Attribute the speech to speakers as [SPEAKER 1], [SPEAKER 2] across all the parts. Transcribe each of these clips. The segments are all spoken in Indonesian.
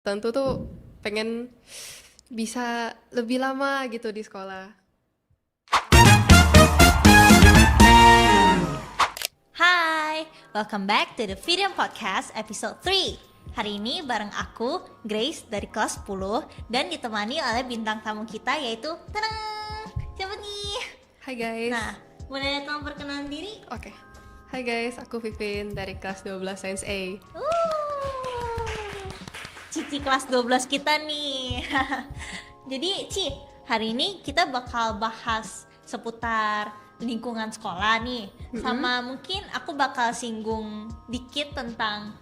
[SPEAKER 1] Tentu tuh pengen bisa lebih lama gitu di sekolah.
[SPEAKER 2] Hai, welcome back to the Freedom Podcast episode 3. Hari ini bareng aku, Grace dari kelas 10 dan ditemani oleh bintang tamu kita yaitu Tenang, siapa nih?
[SPEAKER 1] Hai guys.
[SPEAKER 2] Nah, boleh tolong perkenalan diri?
[SPEAKER 1] Oke. Hai guys, aku Vivin dari kelas 12 Sains A.
[SPEAKER 2] Cici kelas 12 kita nih. Jadi Ci, hari ini kita bakal bahas seputar lingkungan sekolah nih. Sama mungkin aku bakal singgung dikit tentang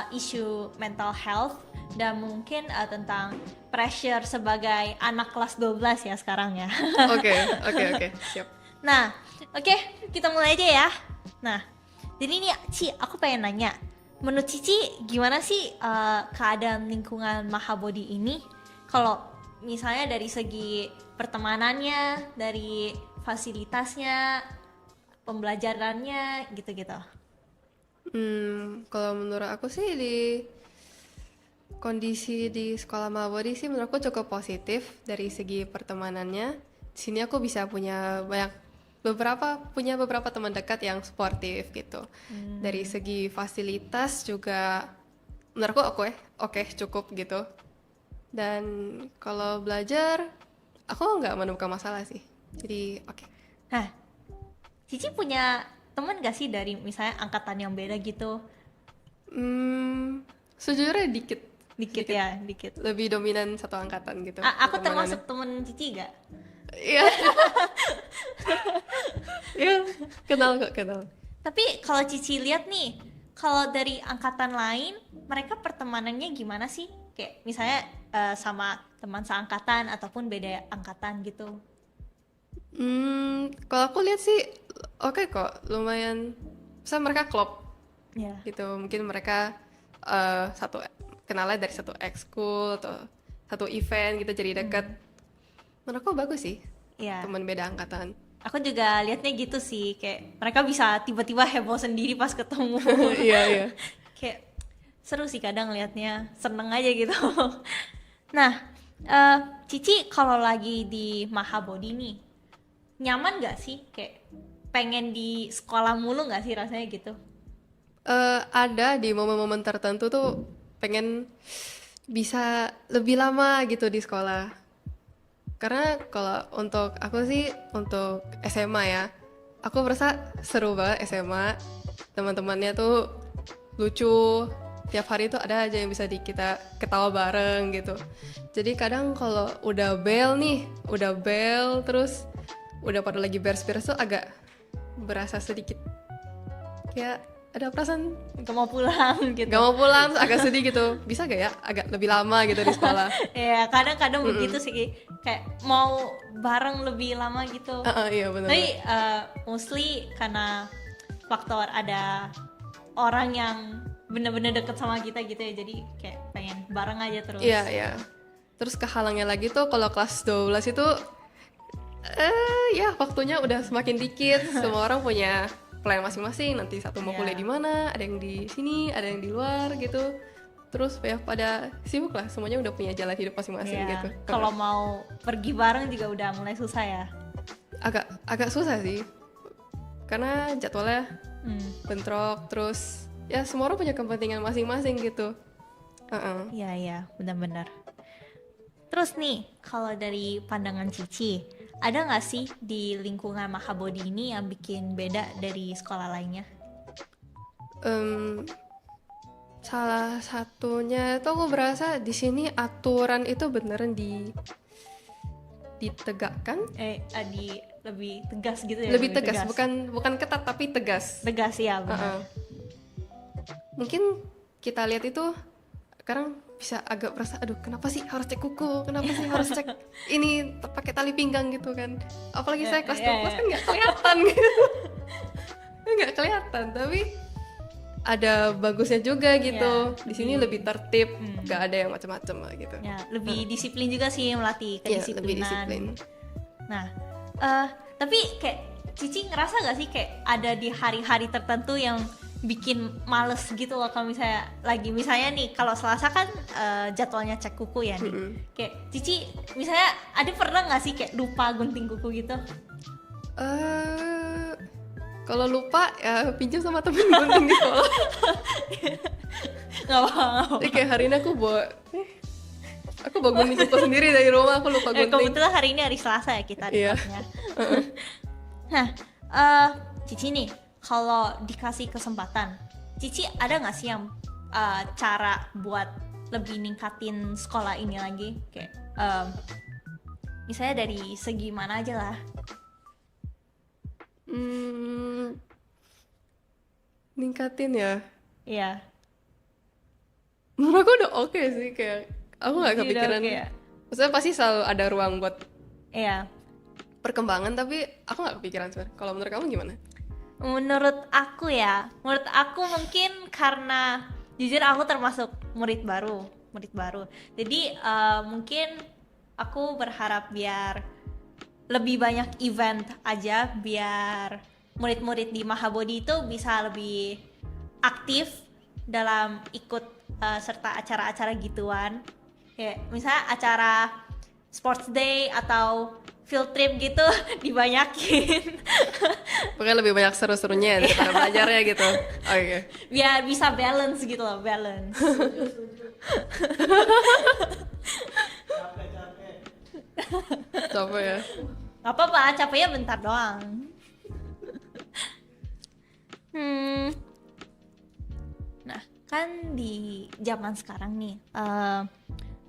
[SPEAKER 2] isu mental health dan mungkin tentang pressure sebagai anak kelas 12 ya sekarang ya.
[SPEAKER 1] Oke, siap.
[SPEAKER 2] Nah, oke, kita mulai aja ya. Nah, jadi nih Ci, aku pengen nanya, menurut Cici gimana sih keadaan lingkungan Mahabodhi ini? Kalau misalnya dari segi pertemanannya, dari fasilitasnya, pembelajarannya, gitu-gitu.
[SPEAKER 1] Kalau menurut aku sih di kondisi di sekolah Mawari sih menurut aku cukup positif dari segi pertemanannya. Di sini aku bisa punya beberapa teman dekat yang sportif gitu. Dari segi fasilitas juga menurutku oke cukup gitu. Dan kalau belajar aku nggak menemukan masalah sih. Jadi oke.
[SPEAKER 2] Nah, Cici punya temen gak sih dari misalnya angkatan yang beda gitu?
[SPEAKER 1] Sejujurnya dikit.
[SPEAKER 2] Dikit ya, dikit.
[SPEAKER 1] Lebih dominan satu angkatan gitu.
[SPEAKER 2] Aku
[SPEAKER 1] pertemanannya.
[SPEAKER 2] termasuk temen Cici gak?
[SPEAKER 1] Iya. Iya, kenal.
[SPEAKER 2] Tapi kalau Cici lihat nih, kalau dari angkatan lain, mereka pertemanannya gimana sih? Kayak misalnya sama teman seangkatan ataupun beda angkatan gitu.
[SPEAKER 1] Kalau aku lihat sih oke kok, lumayan. Misalnya mereka klop
[SPEAKER 2] Ya.
[SPEAKER 1] gitu. Mungkin mereka satu kenalnya dari satu ekskul atau satu event gitu jadi deket. Menurut aku bagus sih
[SPEAKER 2] Iya.
[SPEAKER 1] teman beda angkatan.
[SPEAKER 2] Aku juga liatnya gitu sih, kayak mereka bisa tiba-tiba heboh sendiri pas ketemu.
[SPEAKER 1] Iya.
[SPEAKER 2] Kayak seru sih kadang liatnya, seneng aja gitu. Nah, Cici kalau lagi di Mahabodhi nih, nyaman gak sih? Kayak pengen di sekolah mulu gak sih rasanya gitu?
[SPEAKER 1] Ada di momen-momen tertentu tuh pengen bisa lebih lama gitu di sekolah. Karena kalau untuk aku sih untuk SMA ya, aku merasa seru banget SMA. Teman-temannya tuh lucu, tiap hari tuh ada aja yang bisa kita ketawa bareng gitu. Jadi kadang kalau udah bel terus udah pada lagi beres-beres tuh agak berasa sedikit kayak ada perasaan
[SPEAKER 2] Gak mau pulang gitu.
[SPEAKER 1] gak mau pulang, terus agak sedih gitu. Bisa gak ya agak lebih lama gitu di sekolah?
[SPEAKER 2] Ya kadang-kadang begitu sih, kayak mau bareng lebih lama gitu.
[SPEAKER 1] Iya benar.
[SPEAKER 2] Tapi mostly karena faktor ada orang yang bener-bener deket sama kita gitu ya, jadi kayak pengen bareng aja terus.
[SPEAKER 1] Iya. Terus kehalangnya lagi tuh kalau kelas 12 itu ya waktunya udah semakin dikit. Semua orang punya plan masing-masing. Nanti satu mau
[SPEAKER 2] Iya.
[SPEAKER 1] kuliah di mana, ada yang di sini, ada yang di luar gitu. Terus ya pada sibuk lah, semuanya udah punya jalan hidup masing-masing
[SPEAKER 2] Iya.
[SPEAKER 1] gitu.
[SPEAKER 2] Kalau mau pergi bareng juga udah mulai susah ya.
[SPEAKER 1] Agak susah sih. Karena jadwalnya bentrok, terus ya semua orang punya kepentingan masing-masing gitu.
[SPEAKER 2] Iya, benar-benar. Terus nih, kalau dari pandangan Cici, ada nggak sih di lingkungan Mahabodhi ini yang bikin beda dari sekolah lainnya?
[SPEAKER 1] Salah satunya itu aku berasa di sini aturan itu beneran ditegakkan.
[SPEAKER 2] Lebih tegas gitu ya?
[SPEAKER 1] Lebih tegas, bukan ketat tapi tegas.
[SPEAKER 2] Tegas ya, benar.
[SPEAKER 1] Mungkin kita lihat itu sekarang bisa agak merasa aduh kenapa sih harus cek kuku, kenapa sih harus cek ini pakai tali pinggang gitu kan, apalagi saya kelas 12 kan nggak kelihatan gitu. Nggak kelihatan, tapi ada bagusnya juga gitu. Di sini lebih tertib, nggak ada yang macam-macam lah gitu.
[SPEAKER 2] Ya, lebih disiplin juga sih, melatih
[SPEAKER 1] Iya,
[SPEAKER 2] kedisiplinan.
[SPEAKER 1] lebih disiplin.
[SPEAKER 2] Nah, tapi kayak Cici ngerasa gak sih kayak ada di hari-hari tertentu yang bikin males gitu loh kalau misalnya nih kalau Selasa kan jadwalnya cek kuku ya nih. Kayak Cici misalnya ada pernah nggak sih kayak lupa gunting kuku gitu?
[SPEAKER 1] Kalau lupa ya pinjam sama temen gunting di sekolah.
[SPEAKER 2] Nggak apa-apa.
[SPEAKER 1] Jadi kayak hari ini aku bawa gunting kuku sendiri dari rumah, aku lupa gunting.
[SPEAKER 2] Kebetulan hari ini hari Selasa ya kita
[SPEAKER 1] Iya.
[SPEAKER 2] dekatnya. Nah, Cici nih kalau dikasih kesempatan, Cici ada nggak sih yang cara buat lebih ningkatin sekolah ini lagi? Kayak misalnya dari segi mana aja lah.
[SPEAKER 1] Ningkatin ya.
[SPEAKER 2] Iya.
[SPEAKER 1] Menurut aku udah oke sih, kayak aku nggak
[SPEAKER 2] Udah
[SPEAKER 1] kepikiran.
[SPEAKER 2] oke ya?
[SPEAKER 1] Maksudnya pasti selalu ada ruang buat
[SPEAKER 2] Iya.
[SPEAKER 1] perkembangan, tapi aku nggak kepikiran sebenarnya. Kalau menurut kamu gimana?
[SPEAKER 2] Menurut aku mungkin karena jujur aku termasuk murid baru. Jadi mungkin aku berharap biar lebih banyak event aja, biar murid-murid di Mahabodhi itu bisa lebih aktif dalam ikut serta acara-acara gituan. Kayak misalnya acara sports day atau field trip gitu dibanyakin.
[SPEAKER 1] Pokoknya lebih banyak seru-serunya daripada belajarnya gitu. Oke.
[SPEAKER 2] Biar bisa balance gitu loh, balance.
[SPEAKER 1] Capek ya.
[SPEAKER 2] Gak apa-apa, capeknya bentar doang. Nah, kan di zaman sekarang nih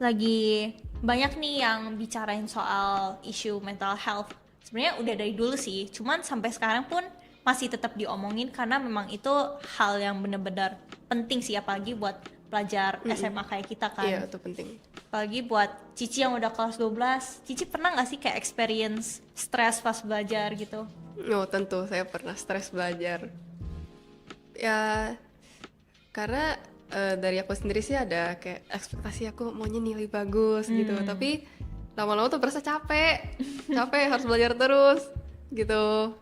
[SPEAKER 2] lagi banyak nih yang bicarain soal isu mental health. Sebenarnya udah dari dulu sih, cuman sampai sekarang pun masih tetap diomongin karena memang itu hal yang benar-benar penting sih, apalagi buat pelajar SMA kayak kita kan.
[SPEAKER 1] Iya, itu penting.
[SPEAKER 2] Apalagi buat Cici yang udah kelas 12, Cici pernah gak sih kayak experience stres pas belajar gitu?
[SPEAKER 1] Oh, tentu saya pernah stres belajar. Ya, karena dari aku sendiri sih ada kayak ekspektasi aku maunya nilai bagus gitu, tapi lama-lama tuh berasa capek harus belajar terus gitu.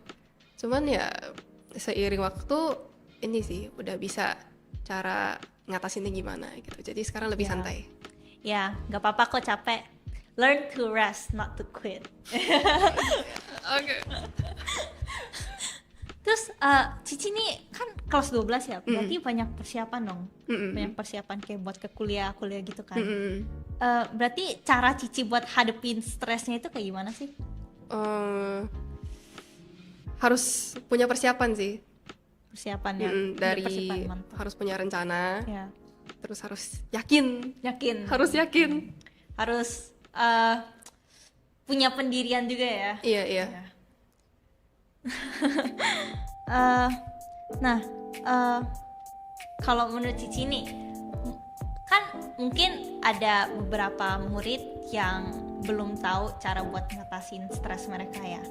[SPEAKER 1] Cuman ya seiring waktu ini sih udah bisa cara ngatasinnya gimana gitu, jadi sekarang lebih santai.
[SPEAKER 2] Ya, gak apa-apa kok capek. Learn to rest, not to quit.
[SPEAKER 1] Oke.
[SPEAKER 2] Terus Cici nih kan kelas 12 ya, berarti banyak persiapan dong. Banyak persiapan kayak buat ke kuliah gitu kan. Berarti cara Cici buat hadepin stresnya itu kayak gimana sih?
[SPEAKER 1] Harus punya persiapan sih.
[SPEAKER 2] Persiapannya
[SPEAKER 1] dari
[SPEAKER 2] persiapan, mantap.
[SPEAKER 1] harus punya rencana,
[SPEAKER 2] Ya.
[SPEAKER 1] terus harus yakin, harus
[SPEAKER 2] punya pendirian juga ya.
[SPEAKER 1] iya.
[SPEAKER 2] Nah, kalau menurut Cici nih, kan mungkin ada beberapa murid yang belum tahu cara buat ngatasin stres mereka ya.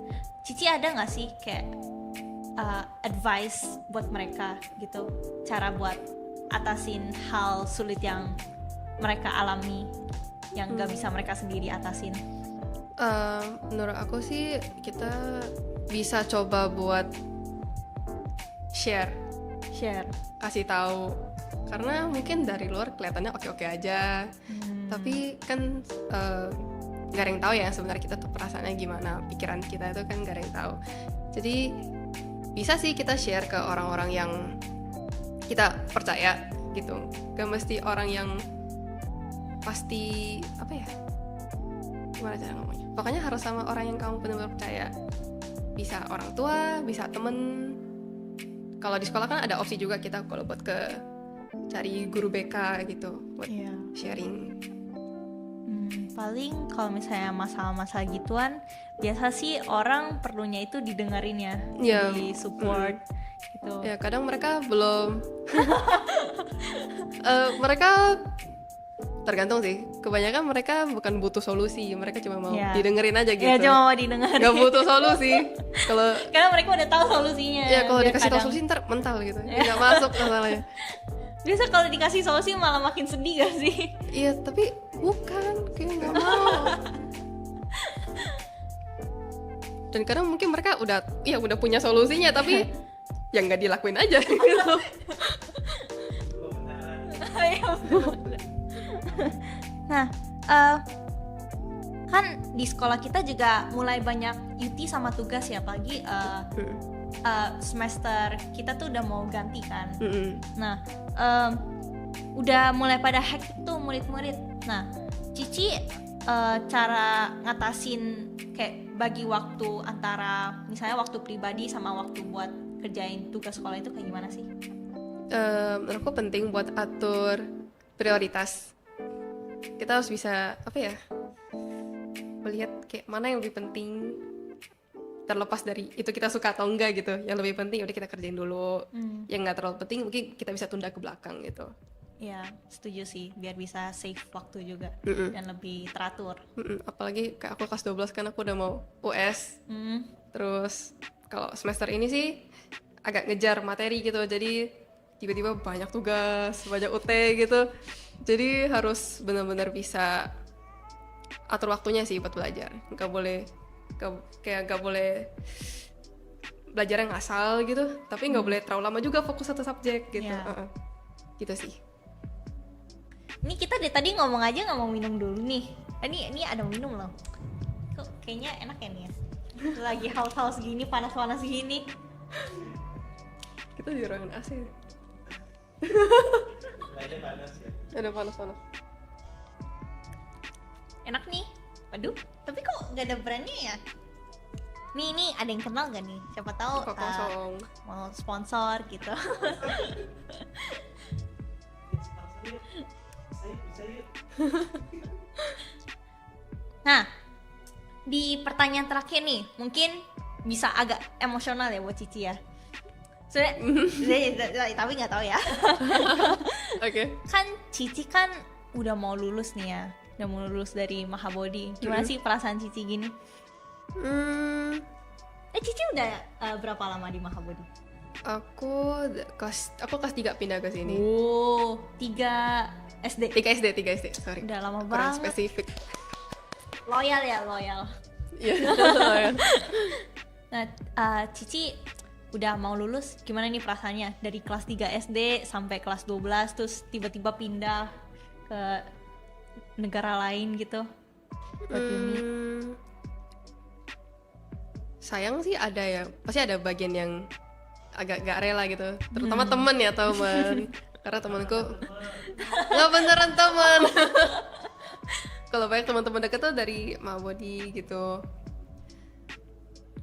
[SPEAKER 2] Cici ada nggak sih kayak advice buat mereka gitu, cara buat atasin hal sulit yang mereka alami, yang nggak bisa mereka sendiri atasin?
[SPEAKER 1] Menurut aku sih kita bisa coba buat share, kasih tahu, karena mungkin dari luar kelihatannya oke-oke aja, tapi kan gak ada yang tahu ya sebenarnya kita tuh perasaannya gimana, pikiran kita itu kan gak ada yang tahu. Jadi bisa sih kita share ke orang-orang yang kita percaya gitu, gak mesti orang yang pasti apa ya, gimana cara ngomongnya, pokoknya harus sama orang yang kamu benar-benar percaya. Bisa orang tua, bisa temen. Kalau di sekolah kan ada opsi juga kita kalau buat cari guru BK gitu buat sharing.
[SPEAKER 2] Paling kalau misalnya masalah-masalah gituan, biasa sih orang perlunya itu didengerin ya, di support gitu.
[SPEAKER 1] Ya kadang mereka belum mereka tergantung sih, kebanyakan mereka bukan butuh solusi, mereka cuma mau didengerin aja gitu.
[SPEAKER 2] Ya cuma mau didengerin,
[SPEAKER 1] gak butuh solusi. Kalau
[SPEAKER 2] karena mereka udah tahu solusinya.
[SPEAKER 1] Ya kalau dikasih tahu solusi ntar mental gitu, nggak masuk masalahnya.
[SPEAKER 2] Biasa kalau dikasih solusi malah makin sedih gak sih?
[SPEAKER 1] Iya, tapi bukan, kayak nggak mau. Dan kadang mungkin mereka udah punya solusinya, tapi yang nggak dilakuin aja gitu.
[SPEAKER 2] Nah, kan di sekolah kita juga mulai banyak UT sama tugas ya, pagi semester kita tuh udah mau ganti kan. Nah, udah mulai pada hektik tuh murid-murid. Nah, Cici cara ngatasin kayak bagi waktu antara misalnya waktu pribadi sama waktu buat kerjain tugas sekolah itu kayak gimana sih?
[SPEAKER 1] Menurutku penting buat atur prioritas. Kita harus bisa melihat kayak mana yang lebih penting, terlepas dari itu kita suka atau enggak gitu. Yang lebih penting udah kita kerjain dulu. Yang nggak terlalu penting mungkin kita bisa tunda ke belakang gitu.
[SPEAKER 2] Ya, setuju sih, biar bisa save waktu juga dan lebih teratur.
[SPEAKER 1] Apalagi kayak aku kelas 12 kan aku udah mau US. Terus kalau semester ini sih agak ngejar materi gitu, jadi tiba-tiba banyak tugas, banyak UT gitu. Jadi harus benar-benar bisa atur waktunya sih buat belajar. Nggak boleh belajar yang asal gitu, tapi nggak boleh terlalu lama juga fokus satu subjek gitu. Gitu sih.
[SPEAKER 2] Ini kita dari tadi ngomong aja nggak mau minum dulu nih. Ini ada minum loh. Kok kayaknya enak ya nih ya. Lagi haus-haus gini, panas-panas gini.
[SPEAKER 1] Kita di ruangan AC. Ada panas-panas.
[SPEAKER 2] Enak nih. Waduh, tapi kok nggak ada brandnya ya? Nih ada yang kenal gak nih? Siapa tahu
[SPEAKER 1] Kosong.
[SPEAKER 2] mau sponsor gitu. Nah, di pertanyaan terakhir nih, mungkin bisa agak emosional ya buat Cici ya. Tapi nggak tahu ya.
[SPEAKER 1] Oke.
[SPEAKER 2] Kan Cici kan udah mau lulus nih ya, udah mau lulus dari Mahabodhi. Gimana sih perasaan Cici gini? Cici udah berapa lama di Mahabodhi?
[SPEAKER 1] Aku kelas 3 pindah ke sini.
[SPEAKER 2] Oh, 3 SD.
[SPEAKER 1] 3 SD, sorry.
[SPEAKER 2] Udah lama
[SPEAKER 1] Kurang
[SPEAKER 2] banget.
[SPEAKER 1] spesifik.
[SPEAKER 2] Loyal.
[SPEAKER 1] Iya.
[SPEAKER 2] Nah, Cici udah mau lulus, gimana nih perasaannya? Dari kelas 3 SD sampai kelas 12, terus tiba-tiba pindah ke negara lain gitu. Buat uni.
[SPEAKER 1] Sayang sih ada ya, pasti ada bagian yang agak gak rela gitu. Terutama temen. Karena temanku nggak beneran teman. Kalau banyak teman-teman deket tuh dari Mahabodhi gitu.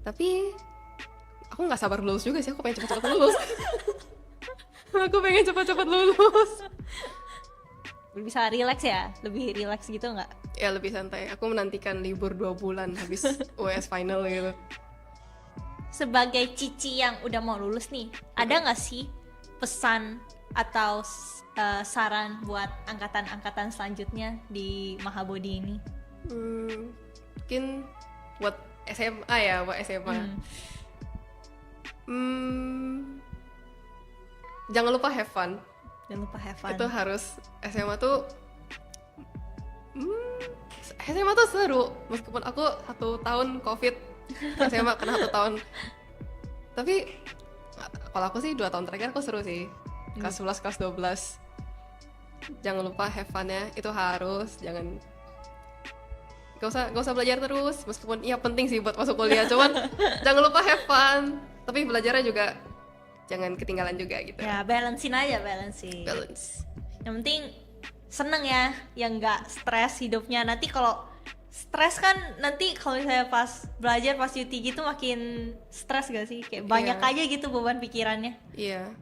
[SPEAKER 1] Tapi aku nggak sabar lulus juga sih, aku pengen cepat-cepat lulus. Aku pengen cepat-cepat lulus.
[SPEAKER 2] Bisa relax ya? Lebih relax gitu nggak?
[SPEAKER 1] Ya lebih santai. Aku menantikan libur 2 bulan habis US final gitu.
[SPEAKER 2] Sebagai Cici yang udah mau lulus nih, ada nggak sih pesan atau saran buat angkatan-angkatan selanjutnya di Mahabodhi ini?
[SPEAKER 1] Mungkin buat SMA ya, jangan lupa have fun.
[SPEAKER 2] Jangan lupa have fun.
[SPEAKER 1] Itu harus SMA tuh seru, meskipun aku 1 tahun COVID SMA kena 1 tahun. Tapi kalau aku sih 2 tahun terakhir aku seru sih. Kelas 11, kelas 12. Jangan lupa have fun-nya, itu harus. Gak usah belajar terus, meskipun iya penting sih buat masuk kuliah, cuman jangan lupa have fun. Tapi belajarnya juga jangan ketinggalan juga gitu.
[SPEAKER 2] Ya, balance. Yang penting seneng ya, yang nggak stres hidupnya. Nanti kalau stres kan, nanti kalau misalnya pas belajar, pas UT gitu makin stres gak sih? Kayak banyak aja gitu beban pikirannya.
[SPEAKER 1] Iya,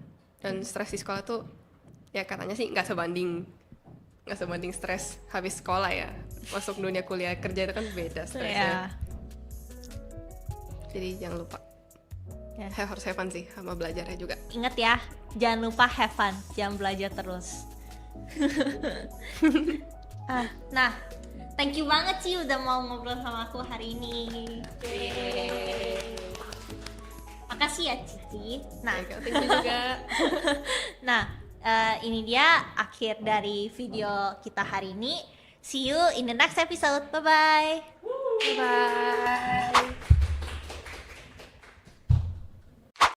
[SPEAKER 1] dan stres di sekolah tuh ya katanya sih nggak sebanding stres habis sekolah ya. Masuk dunia kuliah kerja itu kan beda stresnya. Jadi jangan lupa. Harus have fun sih sama belajarnya juga.
[SPEAKER 2] Ingat ya, jangan lupa have fun, jangan belajar terus. Nah, thank you banget sih udah mau ngobrol sama aku hari ini. Makasih ya Cici. Nah,
[SPEAKER 1] thank you juga.
[SPEAKER 2] Nah, ini dia akhir dari video kita hari ini. See you in the next episode. Bye bye.
[SPEAKER 1] Bye.